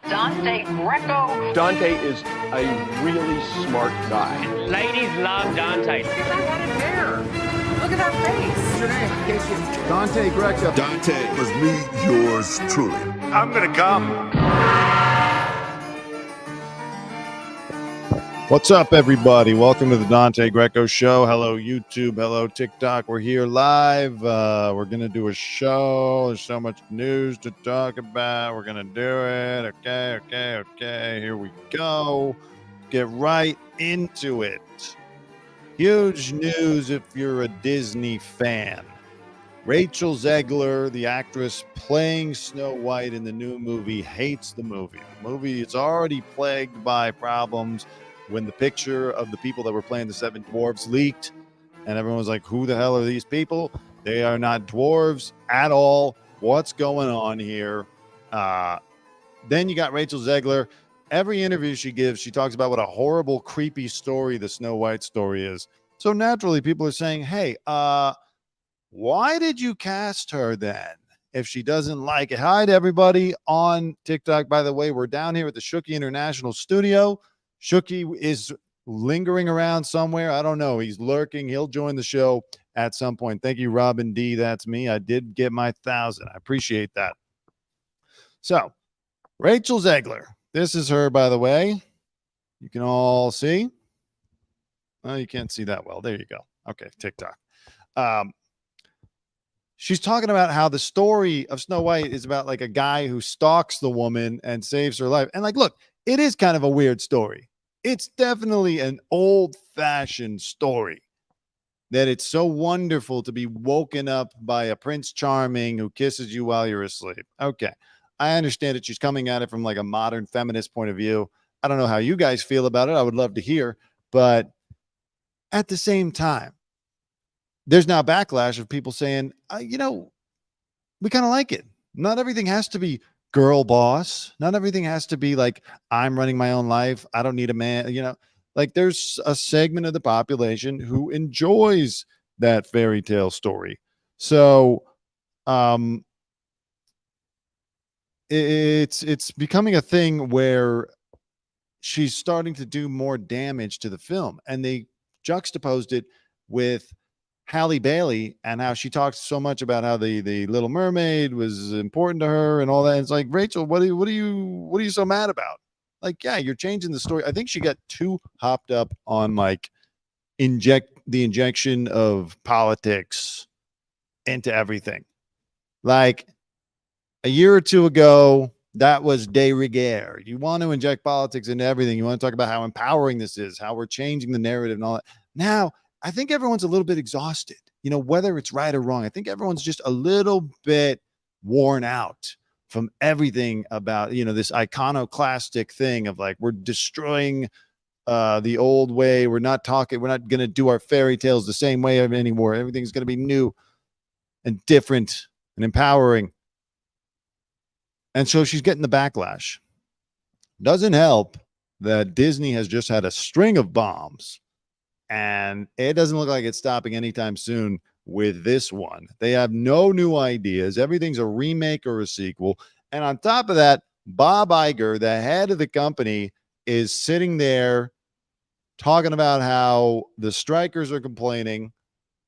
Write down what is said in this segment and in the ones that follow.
Dante Greco. Dante is a really smart guy. Ladies love Dante. He's not headed there. Look at that face. What's your name? Casey. Dante Greco. Dante was me, yours truly. I'm gonna come. What's up, everybody? Welcome to the Dante Greco Show. Hello, YouTube. Hello, TikTok. We're here live. We're going to do a show. There's so much news to talk about. We're going to do it. Okay. Here we go. Get right into it. Huge news if you're a Disney fan. Rachel Zegler, the actress playing Snow White in the new movie, hates the movie. The movie is already plagued by problems. When the picture of the people that were playing the seven dwarves leaked, and everyone was like, who the hell are these people? They are not dwarves at all. What's going on here? Then you got Rachel Zegler. Every interview she gives, she talks about what a horrible, creepy story the Snow White story is. So naturally, people are saying, hey, why did you cast her then if she doesn't like it? Hi to everybody on TikTok. By the way, we're down here at the Shooky International Studio. Shooky is lingering around somewhere. I don't know. He's lurking. He'll join the show at some point. Thank you, Robin D. That's me. I did get my 1,000. I appreciate that. So, Rachel Zegler. This is her, by the way. You can all see. Oh, you can't see that well. There you go. Okay, TikTok. She's talking about how the story of Snow White is about like a guy who stalks the woman and saves her life. And like, look, it is kind of a weird story. It's definitely an old-fashioned story that it's so wonderful to be woken up by a Prince Charming who kisses you while you're asleep. Okay. I understand that she's coming at it from like a modern feminist point of view. I don't know how you guys feel about it. I would love to hear. But at the same time, there's now backlash of people saying, we kind of like it. Not everything has to be girl boss. Not everything has to be like, I'm running my own life. I don't need a man. Like there's a segment of the population who enjoys that fairy tale story. So it's becoming a thing where she's starting to do more damage to the film. And they juxtaposed it with Halle Bailey and how she talks so much about how the Little Mermaid was important to her and all that. It's like, Rachel, what are you so mad about? Like, yeah, you're changing the story. I think she got too hopped up on like injection of politics into everything. Like a year or two ago, that was de rigueur. You want to inject politics into everything. You want to talk about how empowering this is, how we're changing the narrative and all that. Now, I think everyone's a little bit exhausted, whether it's right or wrong. I think everyone's just a little bit worn out from everything about, this iconoclastic thing of like, we're destroying the old way. We're not going to do our fairy tales the same way anymore. Everything's going to be new and different and empowering. And so she's getting the backlash. Doesn't help that Disney has just had a string of bombs. And it doesn't look like it's stopping anytime soon with this one. They have no new ideas. Everything's a remake or a sequel. And on top of that, Bob Iger, the head of the company, is sitting there talking about how the strikers are complaining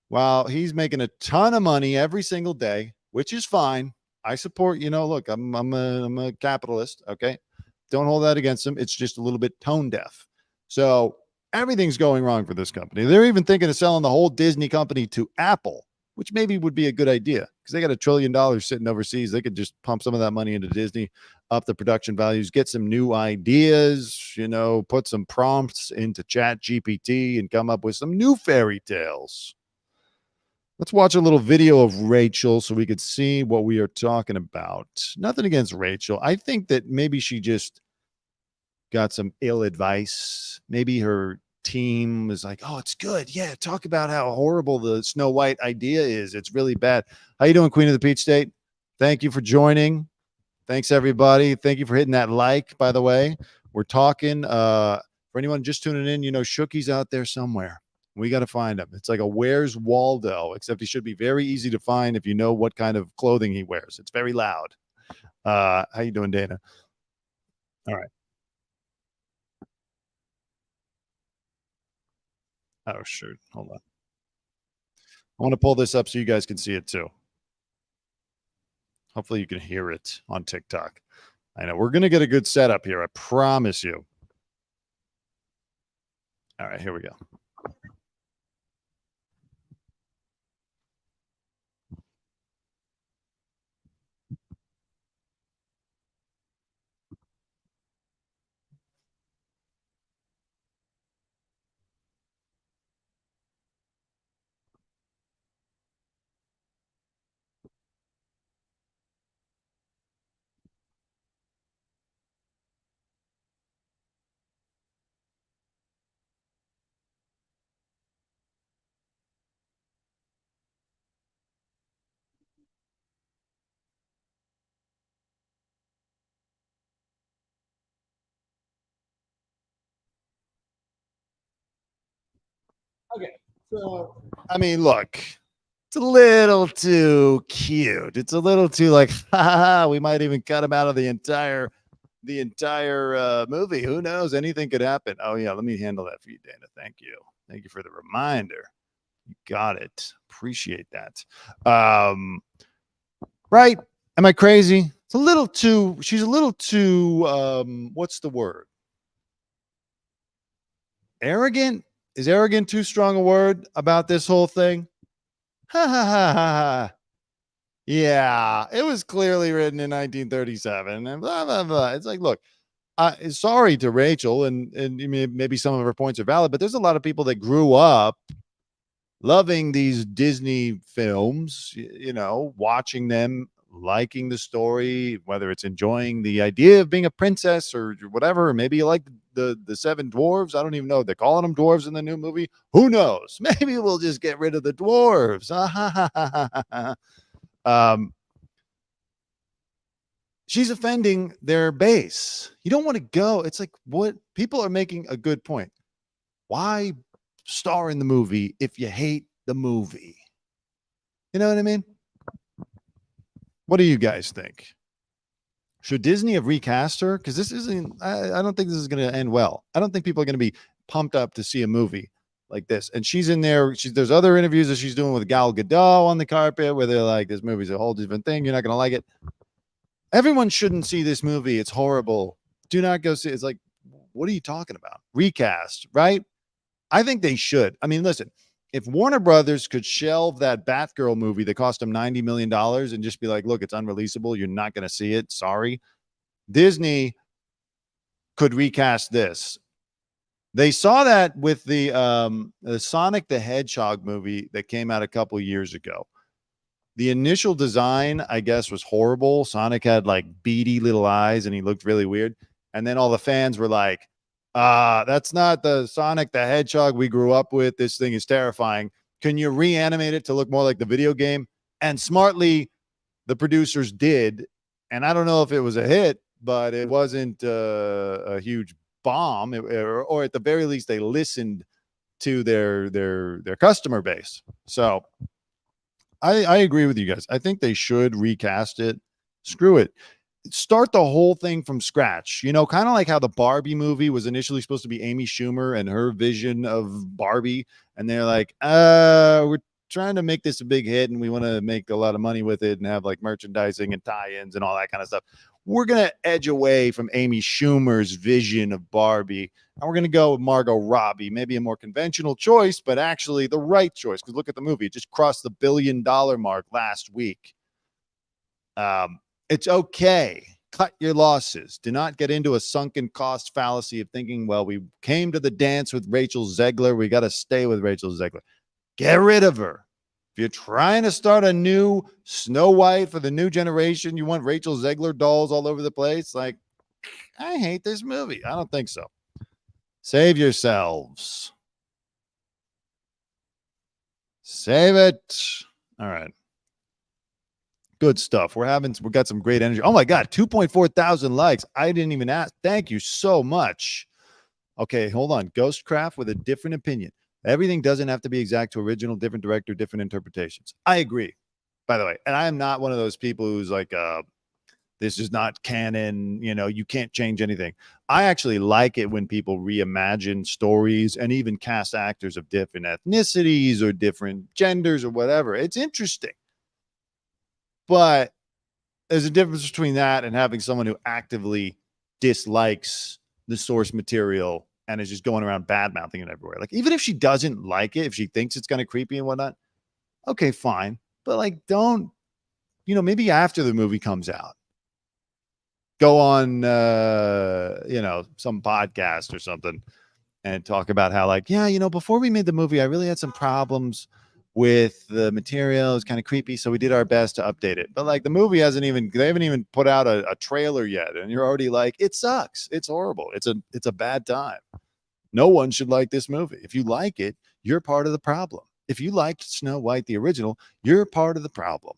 while he's making a ton of money every single day, which is fine. I support, look, I'm a capitalist. Okay. Don't hold that against him. It's just a little bit tone deaf. So everything's going wrong for this company. They're even thinking of selling the whole Disney company to Apple, which maybe would be a good idea because they got $1 trillion sitting overseas. They could just pump some of that money into Disney, up the production values, get some new ideas, put some prompts into Chat GPT and come up with some new fairy tales. Let's watch a little video of Rachel so we could see what we are talking about. Nothing against Rachel. I think that maybe she just got some ill advice. Maybe her team was like, oh, it's good. Yeah, talk about how horrible the Snow White idea is. It's really bad. How you doing, Queen of the Peach State? Thank you for joining. Thanks, everybody. Thank you for hitting that like, by the way. We're talking. For anyone just tuning in, Shookie's out there somewhere. We got to find him. It's like a Where's Waldo, except he should be very easy to find if you know what kind of clothing he wears. It's very loud. How you doing, Dana? All right. Oh, shoot. Hold on. I want to pull this up so you guys can see it too. Hopefully you can hear it on TikTok. I know we're going to get a good setup here. I promise you. All right, here we go. Okay. So, I mean, look, it's a little too cute. It's a little too like, we might even cut him out of the entire movie. Who knows? Anything could happen. Oh yeah, let me handle that for you, Dana. Thank you. Thank you for the reminder. You got it. Appreciate that. Right? Am I crazy? It's a little too. She's a little too. What's the word? Arrogant? Is arrogant too strong a word about this whole thing? Ha ha ha ha ha. Yeah, it was clearly written in 1937 and blah blah blah. It's like, look, sorry to Rachel, and maybe some of her points are valid, but there's a lot of people that grew up loving these Disney films, you know, watching them, liking the story, whether it's enjoying the idea of being a princess or whatever. Or maybe you like the seven dwarves. I don't even know. They're calling them dwarves in the new movie. Who knows? Maybe we'll just get rid of the dwarves. She's offending their base. You don't want to go. It's like, what people are making a good point. Why star in the movie if you hate the movie? You know what I mean? What do you guys think? Should Disney have recast her? Because this isn't, I don't think this is going to end well. I don't think people are going to be pumped up to see a movie like this. And she's in there. There's other interviews that she's doing with Gal Gadot on the carpet where they're like, this movie's a whole different thing. You're not going to like it. Everyone shouldn't see this movie. It's horrible. Do not go see it. It's like, what are you talking about? Recast, right? I think they should. I mean, listen, if Warner Brothers could shelve that Batgirl movie that cost them $90 million and just be like, look, it's unreleasable. You're not going to see it. Sorry. Disney could recast this. They saw that with the Sonic the Hedgehog movie that came out a couple years ago. The initial design, I guess, was horrible. Sonic had like beady little eyes and he looked really weird. And then all the fans were like, that's not the Sonic the Hedgehog we grew up with. This thing is terrifying. Can you reanimate it to look more like the video game? And smartly, the producers did. And I don't know if it was a hit, but it wasn't a huge bomb. Or at the very least, they listened to their customer base. So I agree with you guys. I think they should recast it. Screw it. Start the whole thing from scratch, you know, kind of like how the Barbie movie was initially supposed to be Amy Schumer and her vision of Barbie. And they're like, we're trying to make this a big hit and we want to make a lot of money with it and have like merchandising and tie-ins and all that kind of stuff. We're going to edge away from Amy Schumer's vision of Barbie. And we're going to go with Margot Robbie, maybe a more conventional choice, but actually the right choice. Because look at the movie. It just crossed the $1 billion mark last week. It's okay. Cut your losses. Do not get into a sunken cost fallacy of thinking, well, we came to the dance with Rachel Zegler. We got to stay with Rachel Zegler. Get rid of her. If you're trying to start a new Snow White for the new generation, you want Rachel Zegler dolls all over the place. Like, I hate this movie. I don't think so. Save yourselves. Save it. All right. Good stuff. We got some great energy. Oh my God, 2.4 thousand likes. I didn't even ask. Thank you so much. Okay, hold on. Ghostcraft with a different opinion. Everything doesn't have to be exact to original, different director, different interpretations. I agree, by the way. And I am not one of those people who's like This is not canon. You can't change anything. I actually like it when people reimagine stories and even cast actors of different ethnicities or different genders or whatever. It's interesting. But there's a difference between that and having someone who actively dislikes the source material and is just going around bad mouthing it everywhere. Like, even if she doesn't like it, if she thinks it's kind of creepy and whatnot, okay, fine. But like, don't, maybe after the movie comes out, go on, some podcast or something and talk about how, like, before we made the movie, I really had some problems with the material. It's kind of creepy, so we did our best to update it. But like, the movie they haven't even put out a trailer yet, and you're already like, it sucks. It's horrible. It's a bad time. No one should like this movie. If you like it, you're part of the problem. If you liked Snow White, the original, you're part of the problem.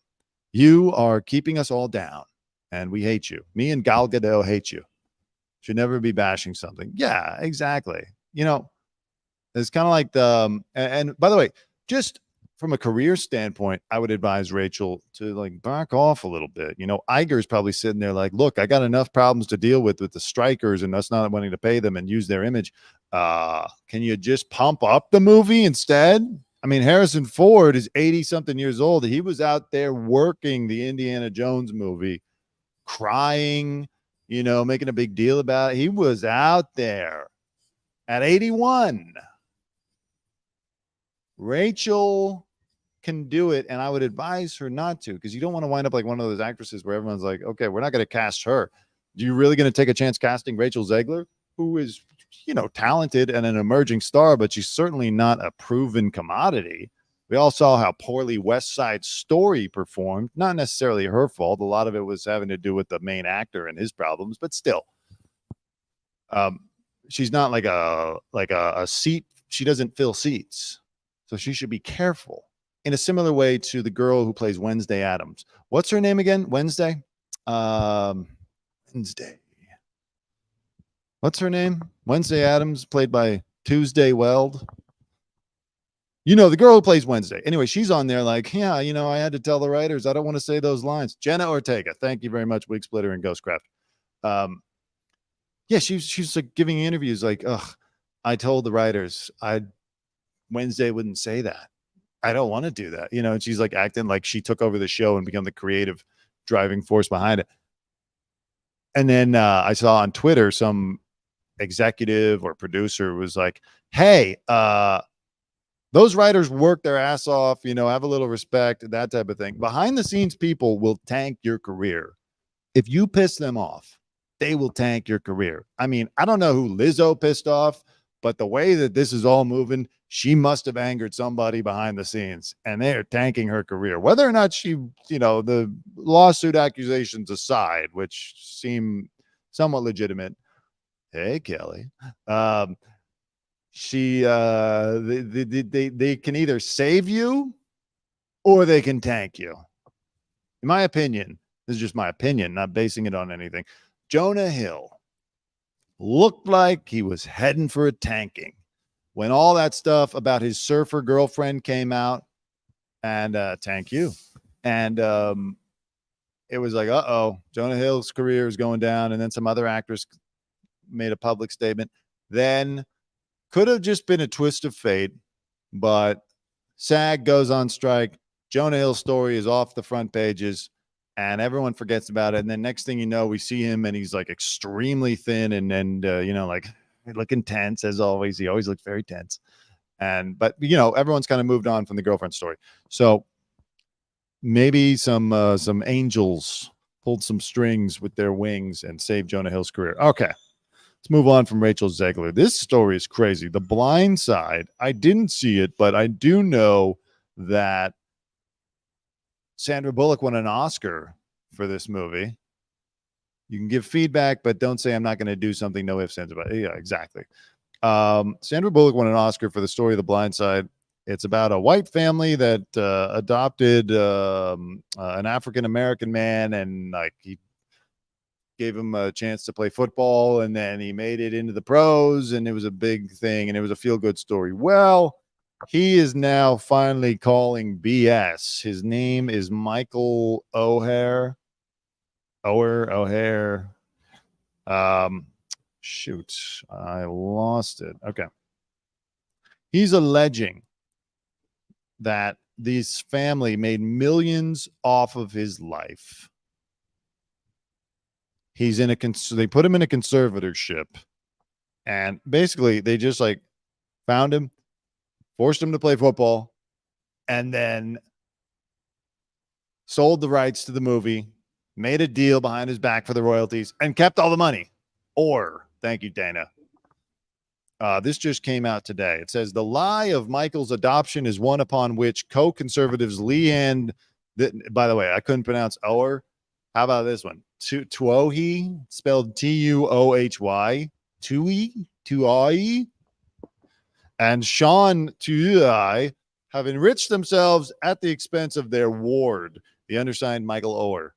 You are keeping us all down, and we hate you. Me and Gal Gadot hate you. Should never be bashing something. Yeah, exactly. It's kind of like and by the way, just from a career standpoint, I would advise Rachel to like back off a little bit. Iger's probably sitting there like, look, I got enough problems to deal with the strikers and us not wanting to pay them and use their image. Can you just pump up the movie instead? I mean, Harrison Ford is 80 something years old. He was out there working the Indiana Jones movie, crying, making a big deal about it. He was out there at 81. Rachel can do it, and I would advise her not to, because you don't want to wind up like one of those actresses where everyone's like, okay, we're not going to cast her. You really going to take a chance casting Rachel Zegler, who is, talented and an emerging star, but she's certainly not a proven commodity. We all saw how poorly West Side Story performed. Not necessarily her fault. A lot of it was having to do with the main actor and his problems, but still, she's not like a seat. She doesn't fill seats, so she should be careful. In a similar way to the girl who plays Wednesday Addams. What's her name again? Wednesday. Wednesday. What's her name? Wednesday Addams, played by Tuesday Weld. The girl who plays Wednesday. Anyway, she's on there like, yeah, I had to tell the writers, I don't want to say those lines. Jenna Ortega. Thank you very much, Wig Splitter and Ghostcraft. Yeah, she's like giving interviews like, ugh, I told the writers Wednesday wouldn't say that. I don't want to do that. And she's like acting like she took over the show and become the creative driving force behind it. And then I saw on Twitter some executive or producer was like, hey, those writers work their ass off, have a little respect, that type of thing. Behind the scenes people will tank your career. If you piss them off, they will tank your career. I mean, I don't know who Lizzo pissed off, but the way that this is all moving, she must have angered somebody behind the scenes, and they're tanking her career. Whether or not she, the lawsuit accusations aside, which seem somewhat legitimate. Hey, Kelly. They can either save you or they can tank you. In my opinion, this is just my opinion, not basing it on anything. Jonah Hill looked like he was heading for a tanking when all that stuff about his surfer girlfriend came out, and tank you. And it was like, Jonah Hill's career is going down. And then some other actress made a public statement. Then could have just been a twist of fate, but SAG goes on strike. Jonah Hill's story is off the front pages, and everyone forgets about it. And then next thing you know, we see him, and he's like extremely thin and like looking tense as always. He always looks very tense. But everyone's kind of moved on from the girlfriend story. So maybe some angels pulled some strings with their wings and saved Jonah Hill's career. Okay. Let's move on from Rachel Zegler. This story is crazy. The Blind Side. I didn't see it, but I do know that Sandra Bullock won an Oscar for this movie. You can give feedback, but don't say I'm not going to do something. No ifs, ands, about it. Yeah, exactly. Sandra Bullock won an Oscar for the story of The Blind Side. It's about a white family that adopted an African-American man, and like he gave him a chance to play football, and then he made it into the pros, and it was a big thing, and it was a feel-good story. Well, he is now finally calling BS. His name is Michael Oher. Oher. Shoot, I lost it. Okay. He's alleging that this family made millions off of his life. He's in they put him in a conservatorship, and basically they just like found him, forced him to play football, and then sold the rights to the movie, made a deal behind his back for the royalties, and kept all the money. Or, thank you, Dana. This just came out today. It says the lie of Michael's adoption is one upon which co-conservatives Leanne, by the way, I couldn't pronounce Oher. How about this one? Tuohy, spelled Tuohy, Tuohy, and Sean Tuohy have enriched themselves at the expense of their ward, the undersigned Michael Oher.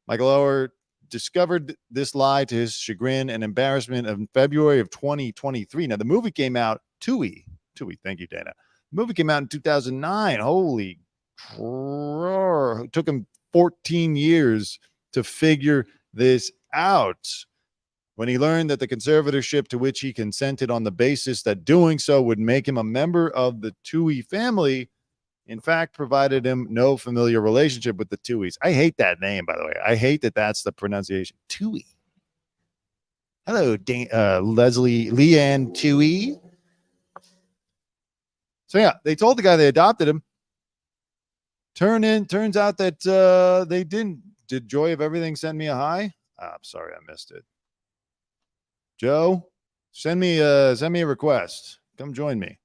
Michael Oher discovered this lie to his chagrin and embarrassment in February of 2023. Now, the movie came out, Tui, thank you, Dana. The movie came out in 2009. Holy crap. It took him 14 years to figure this out. When he learned that the conservatorship to which he consented on the basis that doing so would make him a member of the Tui family, in fact, provided him no familiar relationship with the Tuohys. I hate that name, by the way. I hate that that's the pronunciation. Tui. Hello, Leanne Tui. So, yeah, they told the guy they adopted him. Turns out that they didn't. Did Joy of Everything send me a hi? I'm sorry, I missed it. Joe, send me a request. Come join me.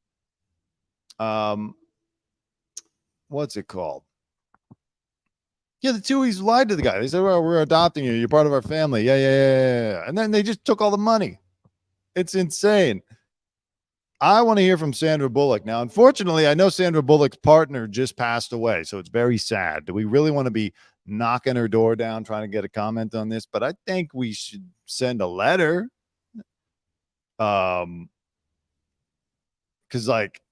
What's it called? Yeah, the Tuohys lied to the guy. They said, well, we're adopting you. You're part of our family. Yeah. And then they just took all the money. It's insane. I want to hear from Sandra Bullock. Now, unfortunately, I know Sandra Bullock's partner just passed away, so it's very sad. Do we really want to be knocking her door down trying to get a comment on this? But I think we should send a letter. Because, like,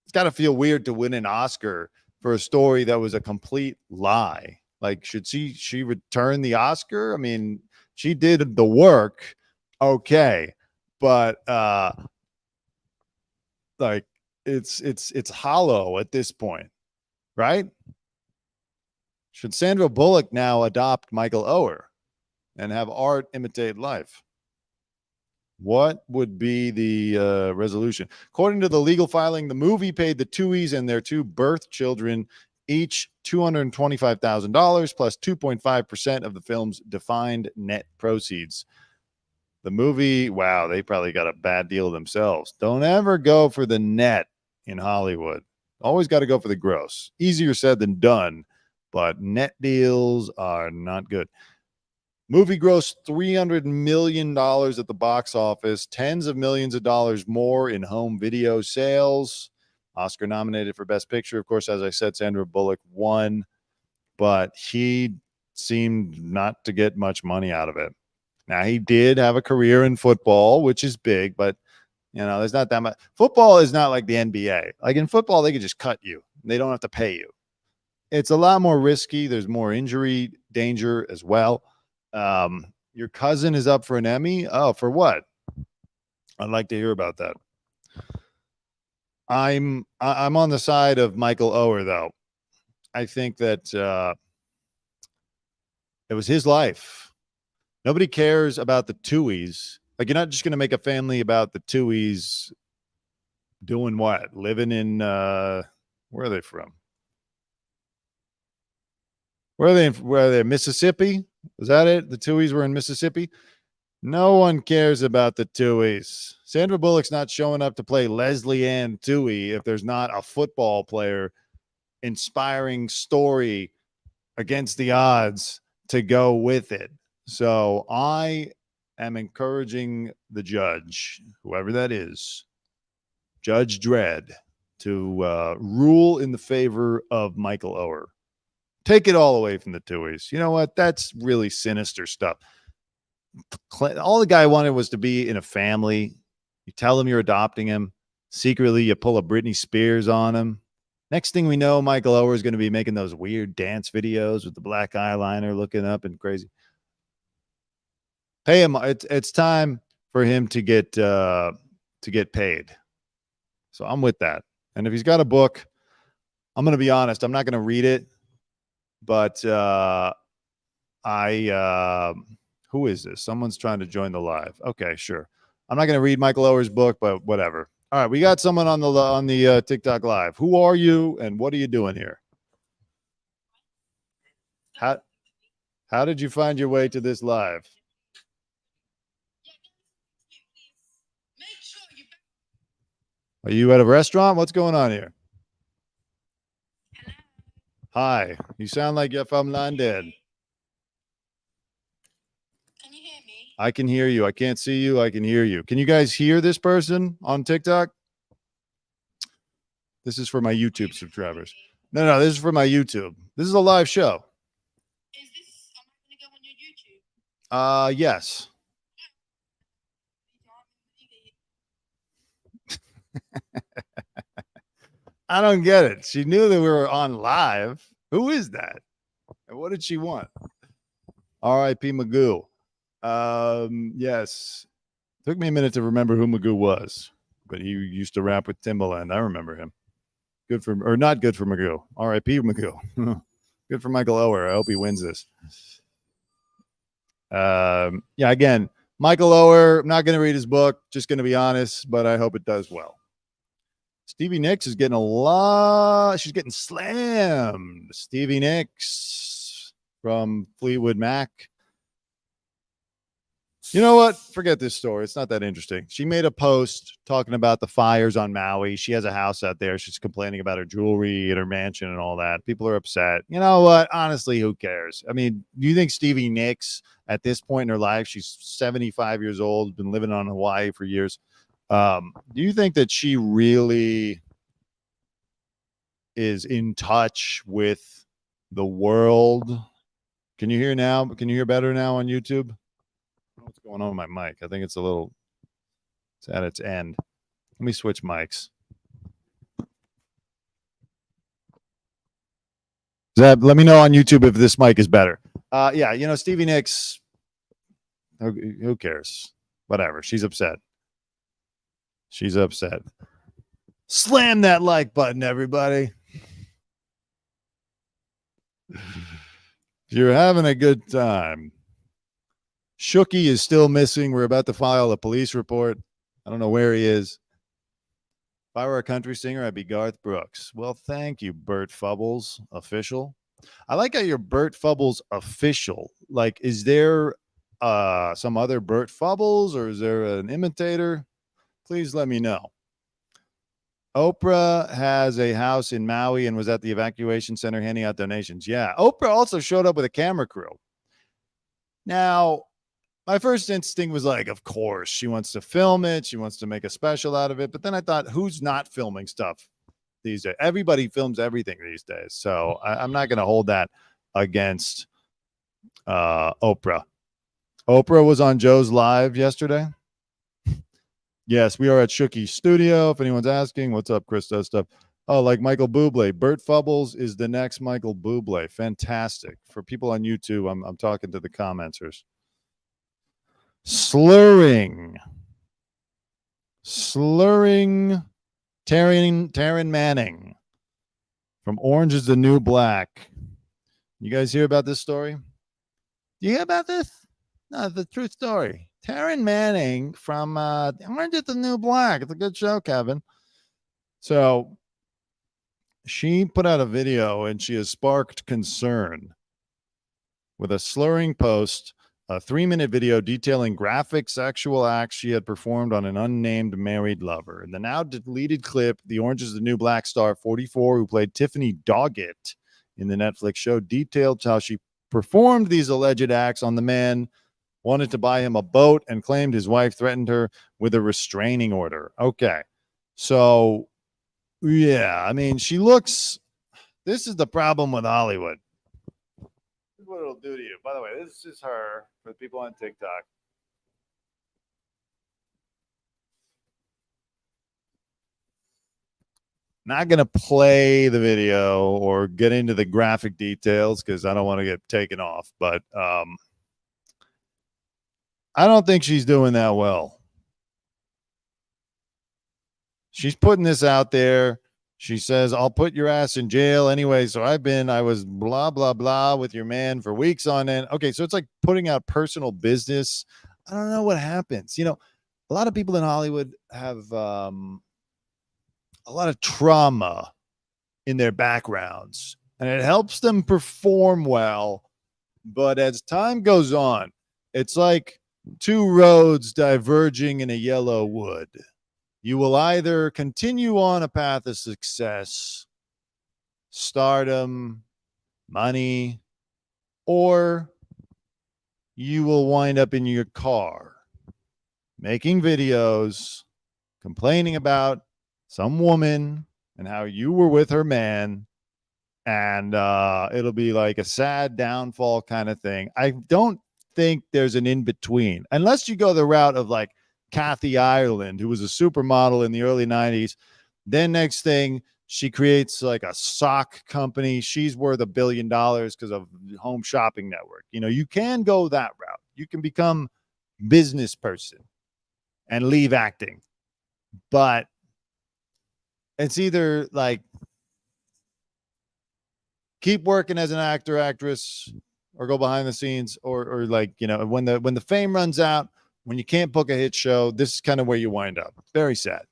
it's got to feel weird to win an Oscar for a story that was a complete lie. Like, should she return the Oscar? I mean, she did the work, okay, but like it's hollow at this point, right? Should Sandra Bullock now adopt Michael Oher and have art imitate life? What would be the resolution? According to the legal filing, the movie paid the Tuohys and their two birth children each $225,000 plus 2.5% of the film's defined net proceeds. The movie, wow, they probably got a bad deal themselves. Don't ever go for the net in Hollywood. Always got to go for the gross. Easier said than done, but net deals are not good. Movie grossed $300 million at the box office, tens of millions of dollars more in home video sales. Oscar nominated for Best Picture. Of course, as I said, Sandra Bullock won, but he seemed not to get much money out of it. Now, he did have a career in football, which is big, but, you know, there's not that much. Football is not like the NBA. Like in football, they could just cut you. They don't have to pay you. It's a lot more risky. There's more injury danger as well. Your cousin is up for an Emmy. Oh, for what? I'd like to hear about that. I'm on the side of Michael Oher, though. I think that it was his life. Nobody cares about the Tuohys. Like, you're not just going to make a family about the Tuohys doing what? Living in where are they from? Where are they? Mississippi? Was that it? The Tuohys were in Mississippi? No one cares about the Tuohys. Sandra Bullock's not showing up to play Leslie Ann Tuohy if there's not a football player inspiring story against the odds to go with it. So I am encouraging the judge, whoever that is, Judge Dredd, to rule in the favor of Michael Oher. Take it all away from the Tuohys. You know what? That's really sinister stuff. All the guy wanted was to be in a family. You tell him you're adopting him. Secretly, you pull a Britney Spears on him. Next thing we know, Michael Oher is going to be making those weird dance videos with the black eyeliner looking up and crazy. Pay him. It's time for him to get paid. So I'm with that. And if he's got a book, I'm going to be honest, I'm not going to read it, but who is this? Someone's trying to join the live. Okay, sure. I'm not going to read Michael Oher's book, but whatever. All right, we got someone on the TikTok live. Who are you and what are you doing here? How did you find your way to this live? Are you at a restaurant? What's going on here? Hi. You sound like you're from London. Can you hear me? I can hear you. I can't see you. I can hear you. Can you guys hear this person on TikTok? This is for my YouTube subscribers. No, this is for my YouTube. This is a live show. Am I going to go on your YouTube? Yes. I don't get it. She knew that we were on live. Who is that? And what did she want? R.I.P. Magoo. Yes. Took me a minute to remember who Magoo was, but he used to rap with Timbaland. I remember him. Good for, or not good for Magoo. R.I.P. Magoo. Good for Michael Oher. I hope he wins this. Yeah, again, Michael Oher, I'm not going to read his book, just going to be honest, but I hope it does well. Stevie Nicks is getting a lot. She's getting slammed. Stevie Nicks from Fleetwood Mac. You know what? Forget this story. It's not that interesting. She made a post talking about the fires on Maui. She has a house out there. She's complaining about her jewelry and her mansion and all that. People are upset. You know what? Honestly, who cares? I mean, do you think Stevie Nicks at this point in her life, she's 75 years old, been living on Hawaii for years. Do you think that she really is in touch with the world? Can you hear now? Can you hear better now on YouTube? What's going on with my mic? I think it's at its end. Let me switch mics. Zeb, let me know on YouTube if this mic is better. Yeah, you know, Stevie Nicks, who cares? Whatever. She's upset. She's upset. Slam that like button, everybody. If you're having a good time. Shooky is still missing. We're about to file a police report. I don't know where he is. If I were a country singer, I'd be Garth Brooks. Well, thank you, Bert Fubbles, official. I like how you're Bert Fubbles official. Like, is there some other Bert Fubbles or is there an imitator? Please let me know. Oprah has a house in Maui and was at the evacuation center handing out donations. Yeah, Oprah also showed up with a camera crew. Now, my first instinct was like, of course, she wants to film it. She wants to make a special out of it. But then I thought, who's not filming stuff these days? Everybody films everything these days. So I'm not going to hold that against Oprah. Oprah was on Joe's Live yesterday. Yes, we are at Shookie's studio. If anyone's asking, what's up, Chris does stuff. Oh, like Michael Bublé. Bert Fubbles is the next Michael Bublé. Fantastic. For people on YouTube, I'm talking to the commenters. Slurring. Taryn Manning from Orange is the New Black. You guys hear about this story? You hear about this? No, it's the true story. Taryn Manning from Orange is the New Black. It's a good show, Kevin. So she put out a video and she has sparked concern with a slurring post, a 3-minute video detailing graphic sexual acts she had performed on an unnamed married lover. In the now deleted clip, the Orange is the New Black star 44, who played Tiffany Doggett in the Netflix show, detailed how she performed these alleged acts on the man, wanted to buy him a boat, and claimed his wife threatened her with a restraining order. Okay. So, yeah, I mean, she looks, this is the problem with Hollywood. This is what it'll do to you. By the way, this is her for the people on TikTok. Not going to play the video or get into the graphic details because I don't want to get taken off, but I don't think she's doing that well. She's putting this out there. She says, I'll put your ass in jail anyway. So I was blah, blah, blah with your man for weeks on end. Okay. So it's like putting out personal business. I don't know what happens. You know, a lot of people in Hollywood have a lot of trauma in their backgrounds, and it helps them perform well. But as time goes on, it's like two roads diverging in a yellow wood. You will either continue on a path of success, stardom, money, or you will wind up in your car making videos, complaining about some woman and how you were with her man. And it'll be like a sad downfall kind of thing. I don't think there's an in between, unless you go the route of like Kathy Ireland, who was a supermodel in the early 90s. Then next thing, she creates like a sock company. She's worth $1 billion because of Home Shopping Network. You know, you can go that route. You can become business person and leave acting. But it's either like keep working as an actor, actress, or go behind the scenes, or like, you know, when the fame runs out, when you can't book a hit show, this is kind of where you wind up. Very sad.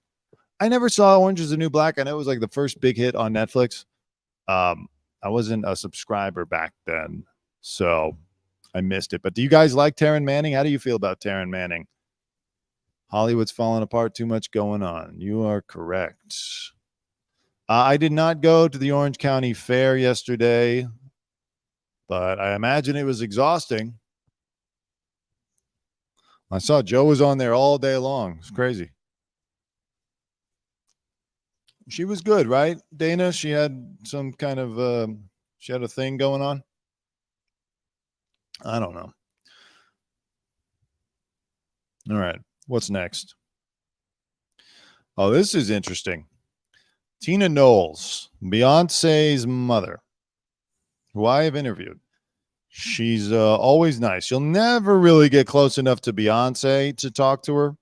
I never saw Orange is the New Black. I know it was like the first big hit on Netflix. I wasn't a subscriber back then, so I missed it. But do you guys like Taryn Manning? How do you feel about Taryn Manning? Hollywood's falling apart, too much going on. You are correct. I did not go to the Orange County Fair yesterday, but I imagine it was exhausting. I saw Joe was on there all day long. It's crazy. She was good, right, Dana? She had some kind of she had a thing going on. I don't know. All right. What's next? Oh, this is interesting. Tina Knowles, Beyonce's mother, who I have interviewed. She's always nice. You'll never really get close enough to Beyonce to talk to her,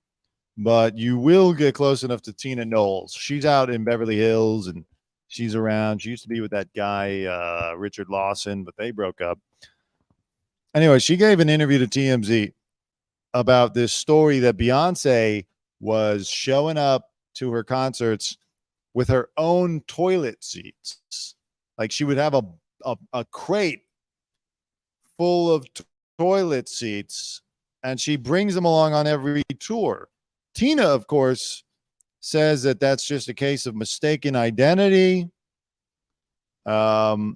but you will get close enough to Tina Knowles. She's out in Beverly Hills and she's around. She used to be with that guy, Richard Lawson, but they broke up. Anyway, she gave an interview to TMZ about this story that Beyonce was showing up to her concerts with her own toilet seats. Like she would have a crate full of toilet seats, and she brings them along on every tour. Tina, of course, says that that's just a case of mistaken identity. The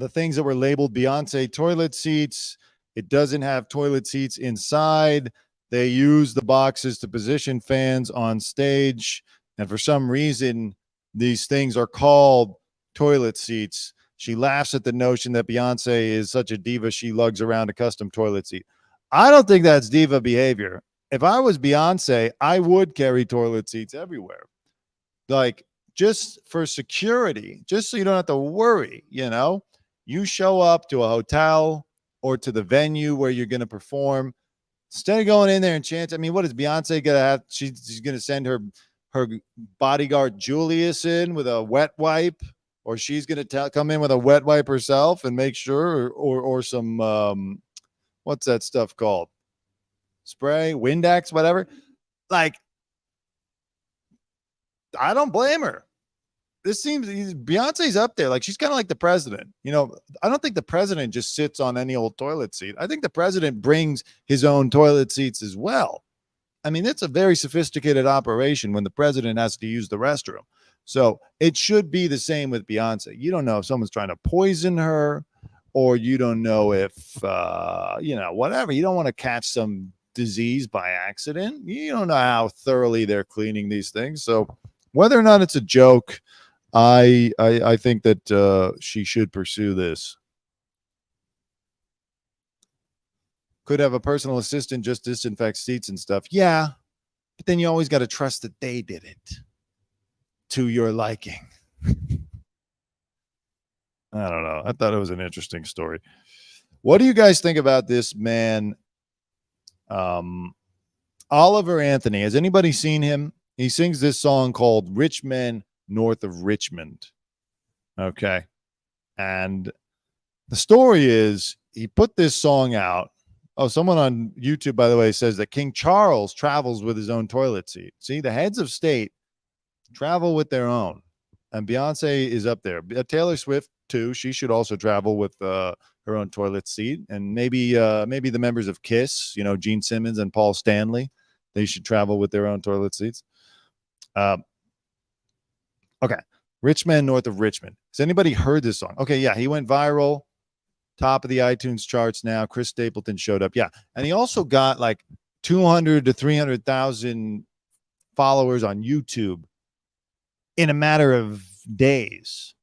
things that were labeled Beyonce toilet seats, it doesn't have toilet seats inside. They use the boxes to position fans on stage. And for some reason, these things are called toilet seats. She laughs at the notion that Beyonce is such a diva, she lugs around a custom toilet seat. I don't think that's diva behavior. If I was Beyonce, I would carry toilet seats everywhere. Like, just for security, just so you don't have to worry, you know? You show up to a hotel or to the venue where you're going to perform. Instead of going in there and chance, I mean, what is Beyonce going to have? She's going to send her bodyguard Julius in with a wet wipe, or she's going to come in with a wet wipe herself and make sure, or some, what's that stuff called? Spray, Windex, whatever. Like, I don't blame her. This seems Beyonce's up there. Like, she's kind of like the president. You know, I don't think the president just sits on any old toilet seat. I think the president brings his own toilet seats as well. I mean, it's a very sophisticated operation when the president has to use the restroom. So it should be the same with Beyonce. You don't know if someone's trying to poison her, or you don't know if, you know, whatever. You don't want to catch some disease by accident. You don't know how thoroughly they're cleaning these things. So whether or not it's a joke, I think that she should pursue this. Could have a personal assistant just disinfect seats and stuff. Yeah, but then you always got to trust that they did it to your liking. I don't know. I thought it was an interesting story. What do you guys think about this man Oliver Anthony. Has anybody seen him? He sings this song called Men North of Richmond. Okay. And the story is he put this song out. Oh, someone on YouTube, by the way, says that King Charles travels with his own toilet seat. See, the heads of state travel with their own. And Beyonce is up there. Taylor Swift, too. She should also travel with her own toilet seat. And maybe the members of KISS, Gene Simmons and Paul Stanley, they should travel with their own toilet seats. Okay. Men North of Richmond. Has anybody heard this song? Okay, yeah, he went viral. Top of the iTunes charts now. Chris Stapleton showed up. Yeah. And he also got like 200 to 300,000 followers on YouTube in a matter of days,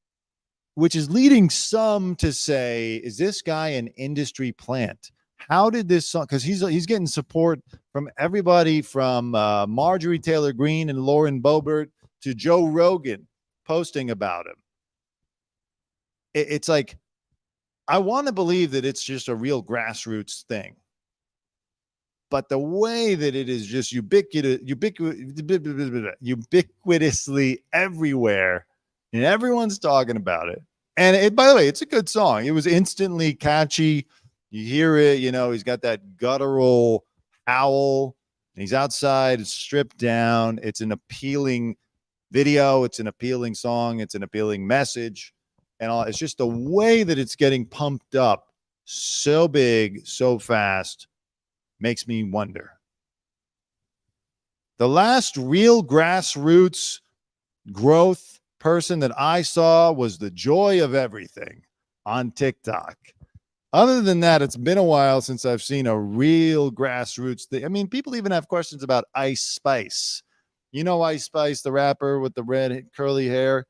which is leading some to say, is this guy an industry plant? How did this song? Because he's getting support from everybody from Marjorie Taylor Greene and Lauren Boebert to Joe Rogan posting about him. It's like, I want to believe that it's just a real grassroots thing. But the way that it is just ubiquitously everywhere, and everyone's talking about it. And by the way, it's a good song. It was instantly catchy. You hear it, he's got that guttural howl. He's outside, it's stripped down. It's an appealing video. It's an appealing song. It's an appealing message. And it's just the way that it's getting pumped up so big, so fast, makes me wonder. The last real grassroots growth person that I saw was the Joy of Everything on TikTok. Other than that, it's been a while since I've seen a real grassroots thing. I mean, people even have questions about Ice Spice. Ice Spice, the rapper with the red curly hair.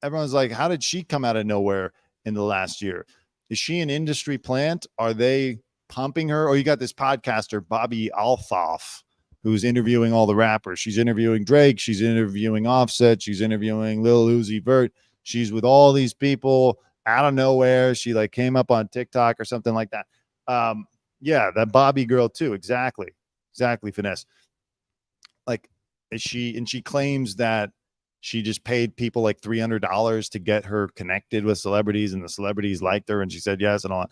Everyone's like, how did she come out of nowhere in the last year? Is she an industry plant? Are they pumping her? Or you got this podcaster, Bobby Alfoff, who's interviewing all the rappers. She's interviewing Drake. She's interviewing Offset. She's interviewing Lil Uzi Vert. She's with all these people out of nowhere. She came up on TikTok or something like that. Yeah, that Bobby girl too. Exactly, Finesse. She claims that she just paid people like $300 to get her connected with celebrities, and the celebrities liked her, and she said yes and all that.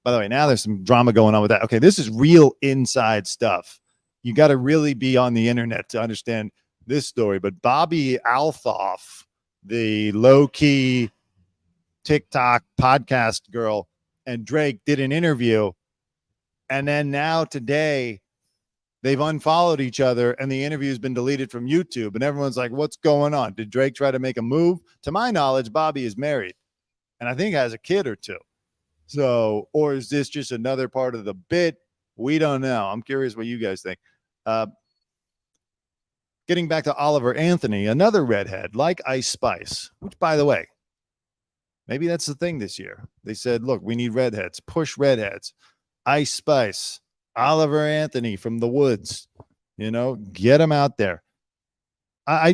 By the way, now there's some drama going on with that. Okay, this is real inside stuff. You got to really be on the internet to understand this story. But Bobby Alfoff, the low-key TikTok podcast girl, and Drake did an interview, and then now today they've unfollowed each other, and the interview has been deleted from YouTube. And everyone's like, what's going on? Did Drake try to make a move? To my knowledge, Bobby is married, and I think has a kid or two. So, or is this just another part of the bit? We don't know. I'm curious what you guys think. Getting back to Oliver Anthony, another redhead like Ice Spice, which, by the way, maybe that's the thing this year. They said, look, we need redheads, push redheads. Ice Spice, Oliver Anthony from the woods, get him out there. I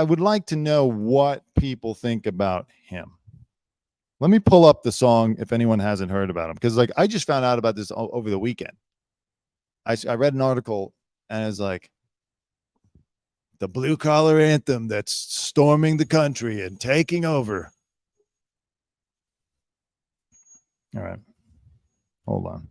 would like to know what people think about him. Let me pull up the song if anyone hasn't heard about him, because I just found out about this over the weekend. I read an article and it's like the blue collar anthem that's storming the country and taking over. All right, hold on.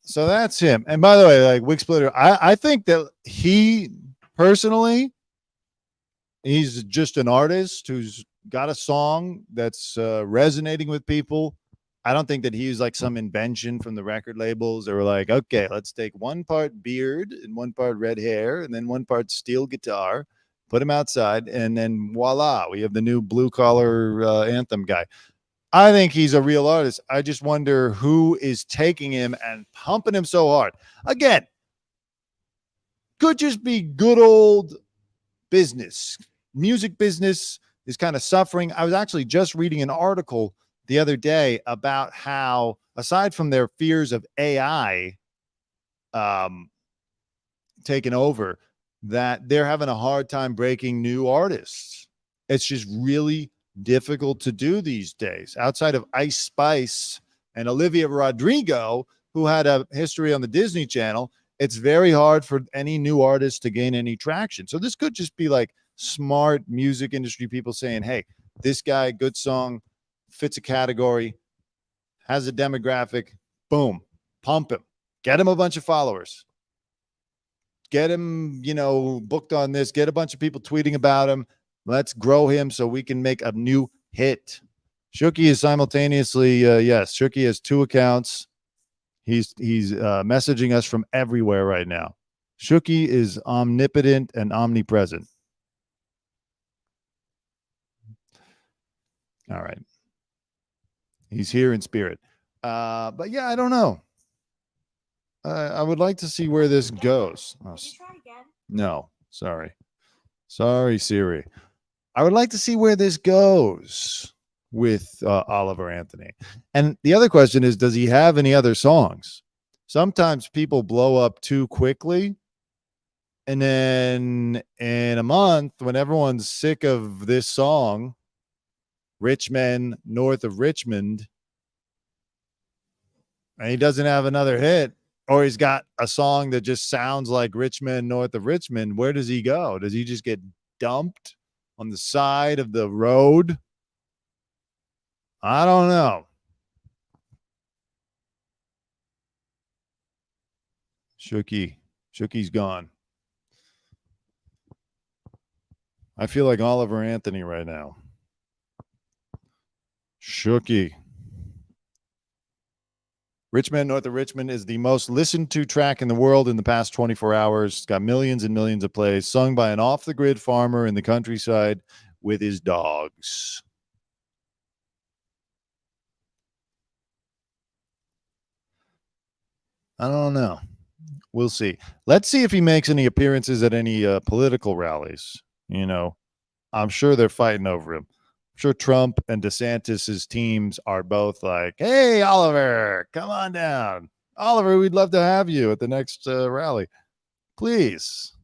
So that's him. And by the way, Wig Splitter, I think that he personally, he's just an artist who's got a song that's resonating with people. I don't think that he's like some invention from the record labels. They were like, okay, let's take one part beard and one part red hair and then one part steel guitar, put him outside, and then voila, we have the new blue collar anthem guy. I think he's a real artist. I just wonder who is taking him and pumping him so hard. Again, could just be good old business. Music business is kind of suffering. I was actually just reading an article the other day about how, aside from their fears of AI taking over, that they're having a hard time breaking new artists. It's just really difficult to do these days. Outside of Ice Spice and Olivia Rodrigo, who had a history on the Disney Channel, it's very hard for any new artist to gain any traction. So this could just be like smart music industry people saying, hey, this guy, good song, fits a category, has a demographic, boom, pump him, get him a bunch of followers, get him, booked on this, get a bunch of people tweeting about him. Let's grow him so we can make a new hit. Shooky is simultaneously, yes, Shooky has 2 accounts. He's messaging us from everywhere right now. Shooky is omnipotent and omnipresent. All right. He's here in spirit. But yeah, I don't know. I would like to see where this goes. Oh, no, sorry. Sorry, Siri. I would like to see where this goes with Oliver Anthony. And the other question is, does he have any other songs? Sometimes people blow up too quickly. And then in a month, when everyone's sick of this song, Men North of Richmond, and he doesn't have another hit, or he's got a song that just sounds like Men North of Richmond, where does he go? Does he just get dumped on the side of the road? I don't know. Shookie's gone. I feel like Oliver Anthony right now. Shooky. Men North of Richmond is the most listened to track in the world in the past 24 hours. It's got millions and millions of plays, sung by an off-the-grid farmer in the countryside with his dogs. I don't know. We'll see. Let's see if he makes any appearances at any political rallies. I'm sure they're fighting over him. I'm sure Trump and DeSantis's teams are both like, hey, Oliver, come on down. Oliver, we'd love to have you at the next rally. Please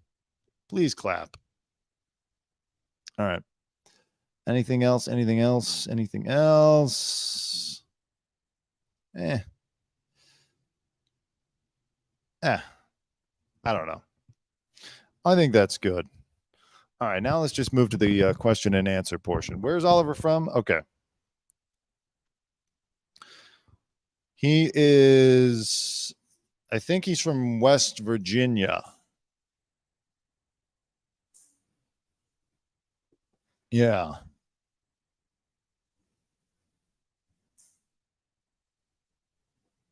clap. All right. Anything else? I don't know. I think that's good. All right, now let's just move to the question and answer portion. Where's Oliver from? Okay. He is, I think he's from West Virginia. Yeah.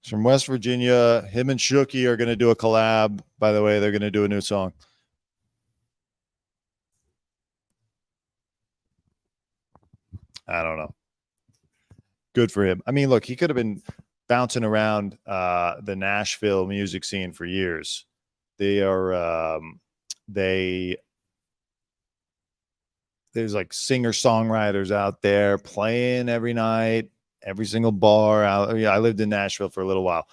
He's from West Virginia. Him and Shooky are going to do a collab. By the way, they're going to do a new song. I don't know. Good for him. I mean, look, he could have been bouncing around the Nashville music scene for years. There's like singer-songwriters out there playing every night, every single bar out. I lived in Nashville for a little while.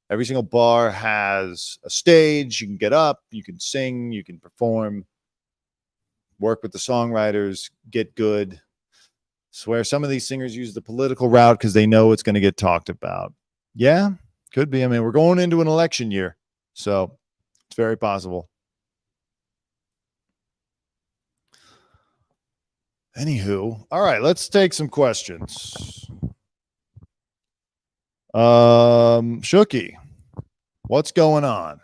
Every single bar has a stage. You can get up, you can sing, you can perform, work with the songwriters, get good. Swear some of these singers use the political route because they know it's going to get talked about. Yeah, could be. I mean, we're going into an election year, so it's very possible. Anywho, all right, let's take some questions. Shooky, what's going on?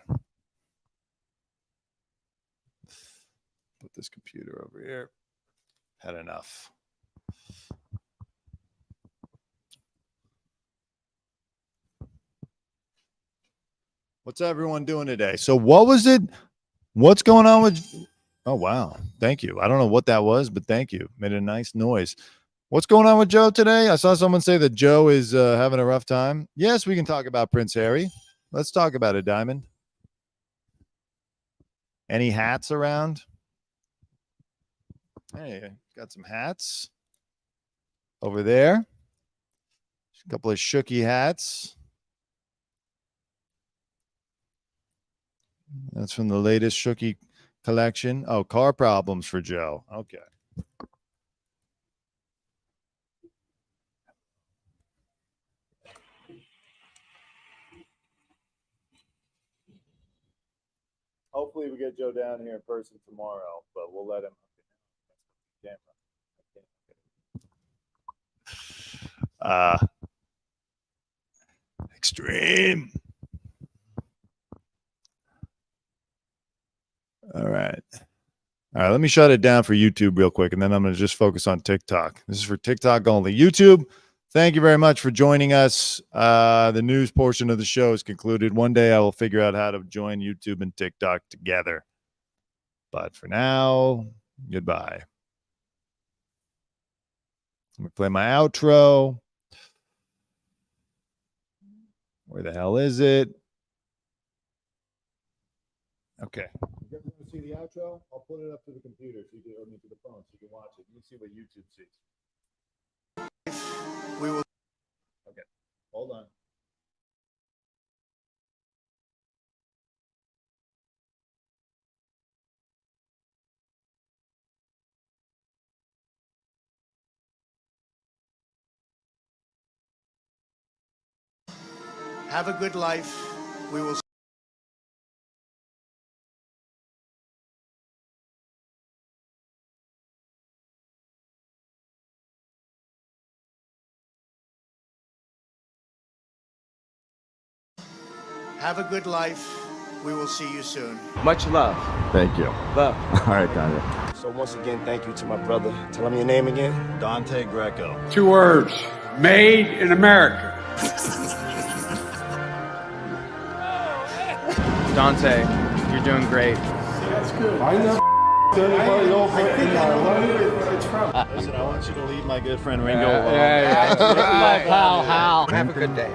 Put this computer over here. Had enough. What's everyone doing today? So what was it? What's going on with... Oh, wow. Thank you. I don't know what that was, but thank you. Made a nice noise. What's going on with Joe today? I saw someone say that Joe is having a rough time. Yes, we can talk about Prince Harry. Let's talk about it, Diamond. Any hats around? Hey, got some hats over there. A couple of Shooky hats. That's from the latest Shooky collection. Oh, car problems for Joe. Okay. Hopefully we get Joe down here in person tomorrow, but we'll let him. Extreme. All right. All right, let me shut it down for YouTube real quick, and then I'm going to just focus on TikTok. This is for TikTok only. YouTube, thank you very much for joining us. The news portion of the show is concluded. One day I will figure out how to join YouTube and TikTok together. But for now, goodbye. Let me play my outro. Where the hell is it? Okay. You guys want to see the outro? I'll put it up to the computer so you can, or to the phone so you can watch it. You can see what YouTube sees. We will. Okay. Hold on. Have a good life. We will. Have a good life. We will see you soon. Much love. Thank you. Love. All right, Dante. So once again, thank you to my brother. Tell him your name again. Dante Greco. 2 words. Made in America. Dante, you're doing great. I know anybody over in my life. Listen, I want you to leave my good friend Ringo alone. Yeah. How? Have a good day.